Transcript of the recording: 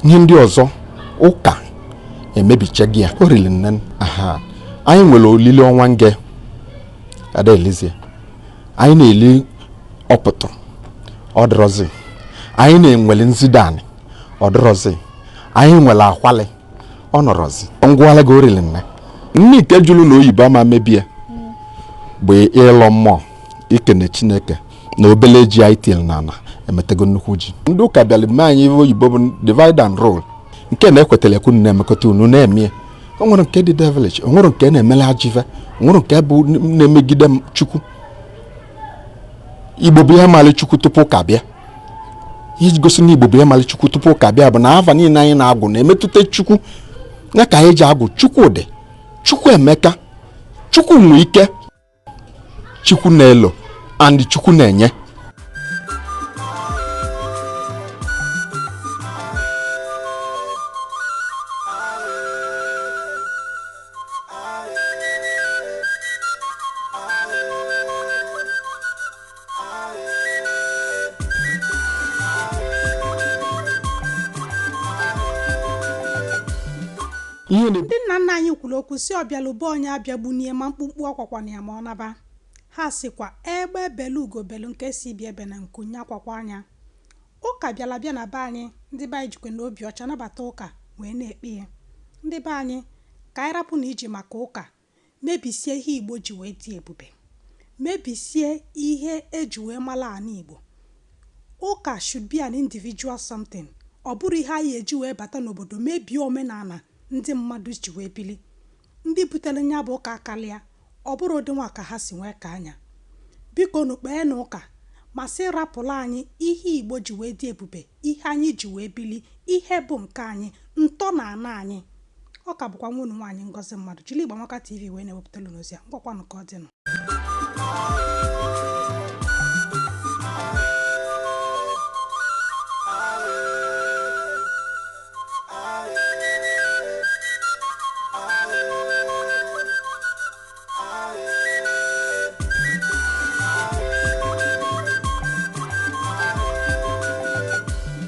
ihe ndị ọzọ ụka emebichaghị ya. O riri nne anyị nwere olili ọnwa nge ada elizie, anyị na-eli ọpụtụ ọdịrọzi, anyị na-enwele nzidani ọdịrọzi, anyị nwere akwali ọnọrọzi ngwala gị. O riri nne nke jụrụ na oyibo ama mebie bụ ịlọ mmụọ, ikene Chineke na obele ji anyị til n'ala emetego nnukwu ji. Ndị ụka bịara mee anyị oyibo bụ divide and rule, nke na-ekwetara ekwu na-emekọta unu na-eme. O nwere nke dị devilish, o nwere nke na-emele ajive, o nwere nke bụ na-emegide Chukwu. Igbo bụ ihe mali Chukwu tupu ụka bịa. Iji gosi na Igbo bụ ihe mali Chukwu tupu ụka bịa bụ na ava niile anyị na-agụ na-emetụta Chukwu. Ya ka anyị ji agụ Chukwudị, Chukwu Emeka, Chukwu nwe ike, Chukwu na-elo and Chukwu na-enye. Ndị nna nna anyị kwuru okwu si ọbịalụba onye abịagbu n'ihe ma mkpụmkpụ ọkwakwa na ya ma ọ naba. Ha sịkwa egbe belu ugo belu nke si bịa ebe na nkunye akwakwa anya. Ụka bịala bịa na be anyị, ndị be anyị jikwe n'obi ọcha nabata ụka wee na-ekpe ya. Ndị be anyị ka anyị rapụ na iji maka ụka mebisie ihe Igbo ji wee dị ebube, mebisie ihe eji wee mala ana Igbo. Ụka should be an individual something. Ọ bụrụ ihe anyị eji wee bata n'obodo mebie omenala ndị mmadụ ji wee bili. Ndị butere nya bụ ụka akarịa, ọ bụrụ ụdị nwa ka ha si nwee ka anya. Biko nukpee na ụka ma sị rapụla anyị ihe Igbo ji wee dị ebube, ihe anyị ji wee bili, ihe bụ nke anyị, ntọ na ana anyị. Ọ ka bụkwa nwa unu nwaanyị Ngozi Mmadụ jiri Igbo Amaka TV wee na-ewepụtara n'ozi a. Ngwakwanụ ka ọ dịnụ.